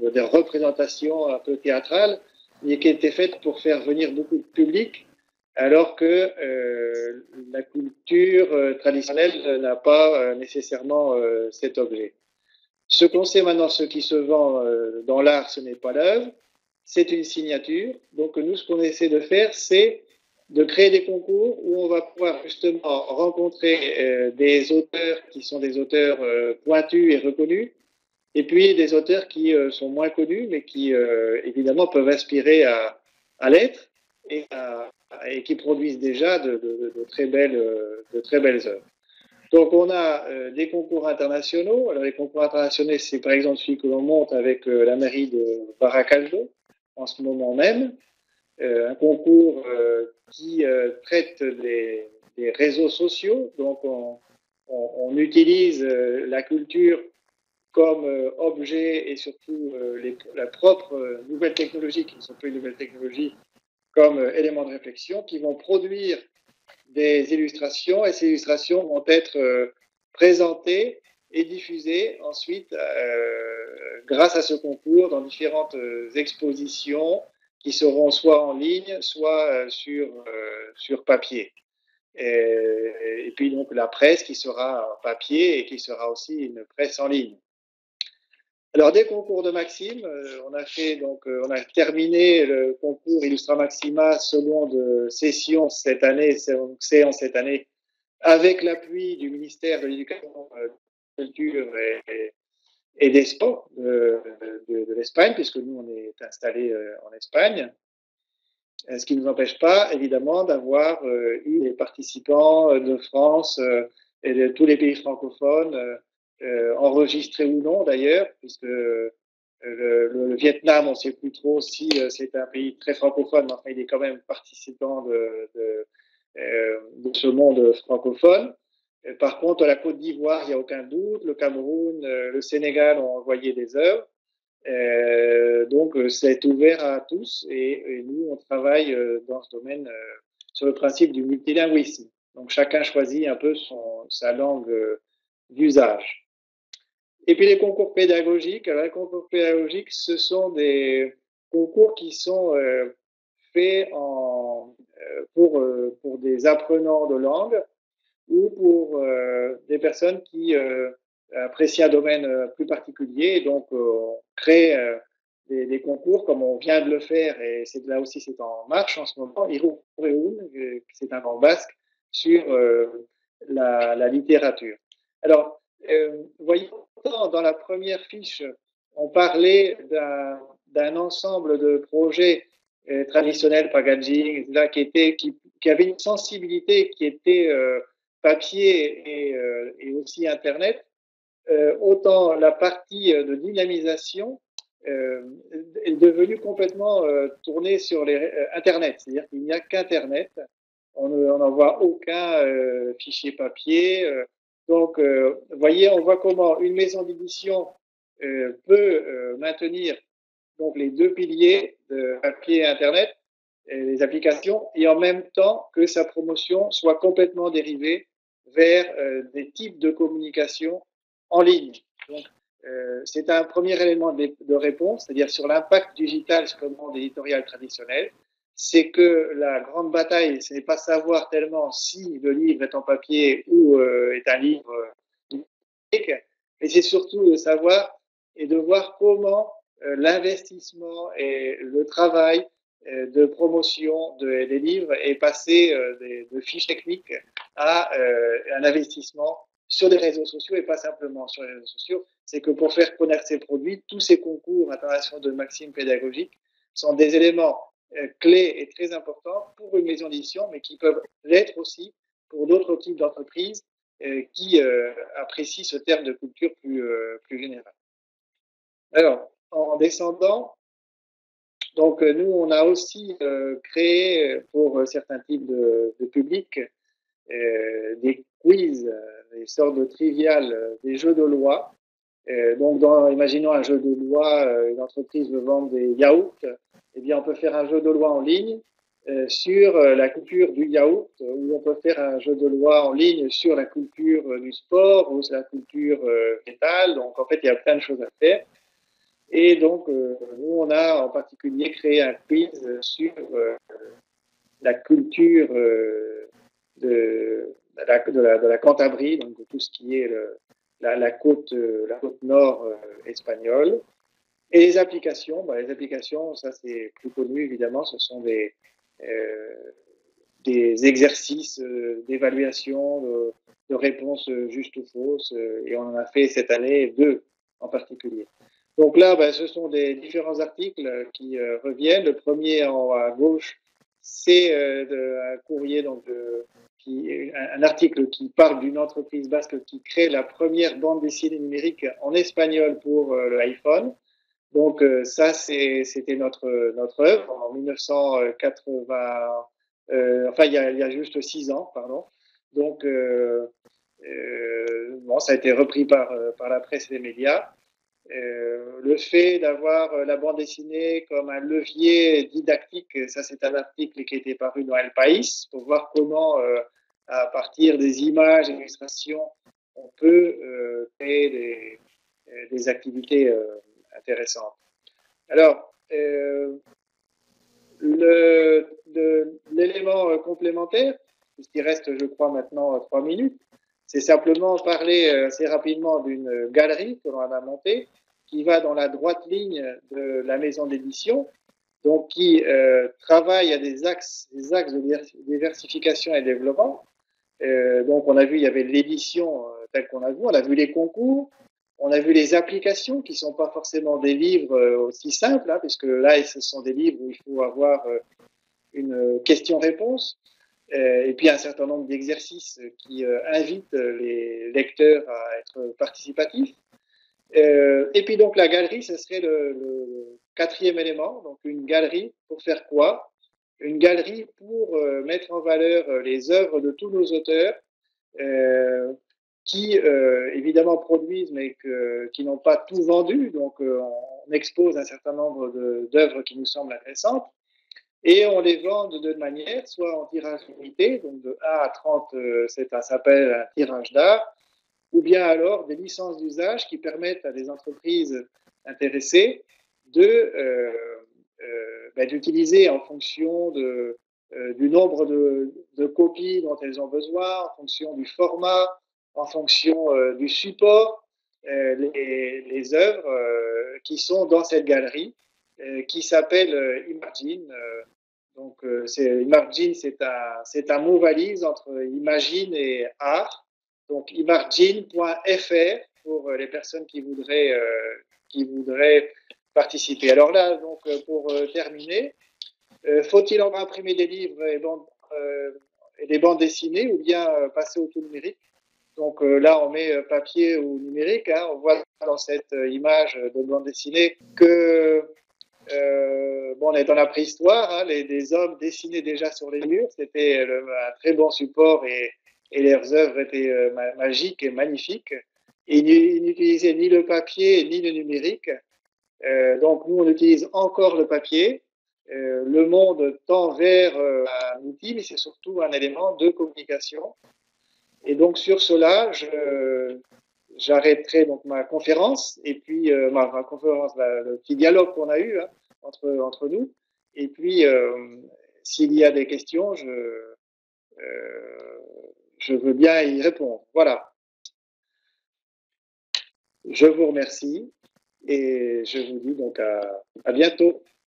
des représentations un peu théâtrales, mais qui étaient faites pour faire venir beaucoup de public, alors que la culture traditionnelle n'a pas nécessairement cet objet. Ce qu'on sait maintenant, ce qui se vend dans l'art, ce n'est pas l'œuvre, c'est une signature. Donc nous, ce qu'on essaie de faire, c'est de créer des concours où on va pouvoir justement rencontrer des auteurs qui sont des auteurs pointus et reconnus, et puis des auteurs qui sont moins connus, mais qui évidemment peuvent inspirer à l'être et qui produisent déjà de très belles œuvres. Donc on a des concours internationaux. Alors les concours internationaux, c'est par exemple celui que l'on monte avec la mairie de Baracaldo en ce moment même, un concours qui traite des réseaux sociaux. Donc on utilise la culture comme objet et surtout la propre nouvelle technologie, qui ne sont pas une nouvelle technologie, comme éléments de réflexion, qui vont produire des illustrations, et ces illustrations vont être présentées et diffusées ensuite grâce à ce concours dans différentes expositions qui seront soit en ligne, soit sur papier. Et puis donc la presse qui sera en papier et qui sera aussi une presse en ligne. Alors, des concours de Maxime, on a terminé le concours Illustra Maxima seconde session cette année, séance cette année, avec l'appui du ministère de l'Éducation, de la Culture et des Sports de l'Espagne, puisque nous, on est installés en Espagne. Ce qui ne nous empêche pas, évidemment, d'avoir eu des participants de France et de tous les pays francophones, enregistrés ou non d'ailleurs, puisque le Vietnam, on ne sait plus trop si c'est un pays très francophone, mais enfin, il est quand même participant de ce monde francophone. Par contre, la Côte d'Ivoire, il n'y a aucun doute, le Cameroun, le Sénégal ont envoyé des œuvres. Donc, c'est ouvert à tous et nous, on travaille dans ce domaine sur le principe du multilinguisme. Donc, chacun choisit un peu sa langue d'usage. Et puis, les concours pédagogiques. Alors, les concours pédagogiques, ce sont des concours qui sont faits pour des apprenants de langue ou pour des personnes qui apprécient un domaine plus particulier. Et donc, on crée des concours comme on vient de le faire, et là aussi c'est en marche en ce moment, Irureun, c'est un nom basque, sur la littérature. Alors, voyez, dans la première fiche, on parlait d'un ensemble de projets traditionnels, packaging, qui avaient une sensibilité qui était papier et aussi Internet. Autant la partie de dynamisation est devenue complètement tournée sur Internet. C'est-à-dire qu'il n'y a qu'Internet. On n'envoie aucun fichier papier. Donc, vous voyez, on voit comment une maison d'édition peut maintenir donc les deux piliers de papier et Internet, et les applications, et en même temps que sa promotion soit complètement dérivée vers des types de communication en ligne. Donc, c'est un premier élément de réponse, c'est-à-dire sur l'impact digital sur le monde éditorial traditionnel. C'est que la grande bataille, ce n'est pas savoir tellement si le livre est en papier ou est un livre numérique, mais c'est surtout de savoir et de voir comment l'investissement et le travail de promotion des livres est passé de fiches techniques à un investissement sur des réseaux sociaux, et pas simplement sur les réseaux sociaux. C'est que pour faire connaître ces produits, tous ces concours internationaux de Maxime pédagogique sont des éléments clés et très importants pour une maison d'édition, mais qui peuvent l'être aussi pour d'autres types d'entreprises qui apprécient ce terme de culture plus général. Alors, en descendant, donc nous, on a aussi créé pour certains types de publics des quiz, des sortes de triviales, des jeux de loi. Donc, imaginons un jeu de loi, une entreprise veut vendre des yaourts, eh bien, on peut faire un jeu de loi en ligne sur la culture du yaourt, ou on peut faire un jeu de loi en ligne sur la culture du sport ou sur la culture végétale. Donc, en fait, il y a plein de choses à faire. Et donc, nous, on a en particulier créé un quiz sur la culture de la Cantabrie, donc de tout ce qui est la côte nord espagnole. Et les applications, ça c'est plus connu évidemment, ce sont des exercices d'évaluation, de réponses justes ou fausses, et on en a fait cette année 2 en particulier. Donc là, ben, ce sont des différents articles qui reviennent. Le premier en haut à gauche, c'est un courrier, donc un article qui parle d'une entreprise basque qui crée la première bande dessinée numérique en espagnol pour le iPhone. Donc ça, c'était notre œuvre en 1980. Enfin, il y a juste 6 ans, pardon. Donc, bon, ça a été repris par la presse et les médias. Le fait d'avoir la bande dessinée comme un levier didactique, ça c'est un article qui était paru dans El País pour voir comment, à partir des images et illustrations, on peut créer des activités intéressantes. Alors, l'élément complémentaire, puisqu'il reste, je crois, maintenant 3 minutes, c'est simplement parler assez rapidement d'une galerie que l'on a montée, qui va dans la droite ligne de la maison d'édition, donc qui travaille à des axes de diversification et développement. Donc on a vu, il y avait l'édition telle qu'on a vu, on a vu les concours, on a vu les applications qui ne sont pas forcément des livres aussi simples, hein, puisque là, ce sont des livres où il faut avoir une question-réponse, et puis un certain nombre d'exercices qui invitent les lecteurs à être participatifs. Et puis donc la galerie, ce serait le quatrième élément. Donc une galerie pour faire quoi? Une galerie pour mettre en valeur les œuvres de tous nos auteurs qui évidemment produisent mais qui n'ont pas tout vendu. Donc on expose un certain nombre d'œuvres qui nous semblent intéressantes et on les vend de deux manières, soit en tirage limité, donc de 1 à 30, ça s'appelle un tirage d'art, ou bien alors des licences d'usage qui permettent à des entreprises intéressées d'utiliser en fonction du nombre de copies dont elles ont besoin, en fonction du format, en fonction du support, les œuvres qui sont dans cette galerie qui s'appelle Imagine. Donc, Imagine, c'est un mot valise entre Imagine et art. Donc, imagine.fr pour les personnes qui voudraient participer. Alors là, donc, pour terminer, faut-il en imprimer des livres et des bandes dessinées ou bien passer au tout numérique? Donc là, on met papier ou numérique. Hein. On voit dans cette image de bande dessinée que bon, on est dans la préhistoire. Hein, des hommes dessinaient déjà sur les murs. C'était un très bon support et leurs œuvres étaient magiques et magnifiques. Et ils n'utilisaient ni le papier ni le numérique. Donc nous, on utilise encore le papier. Le monde tend vers un outil, mais c'est surtout un élément de communication. Et donc sur cela, j'arrêterai donc ma conférence et puis ma conférence, le petit dialogue qu'on a eu hein, entre nous. Et puis, s'il y a des questions, je veux bien y répondre. Voilà. Je vous remercie et je vous dis donc à bientôt.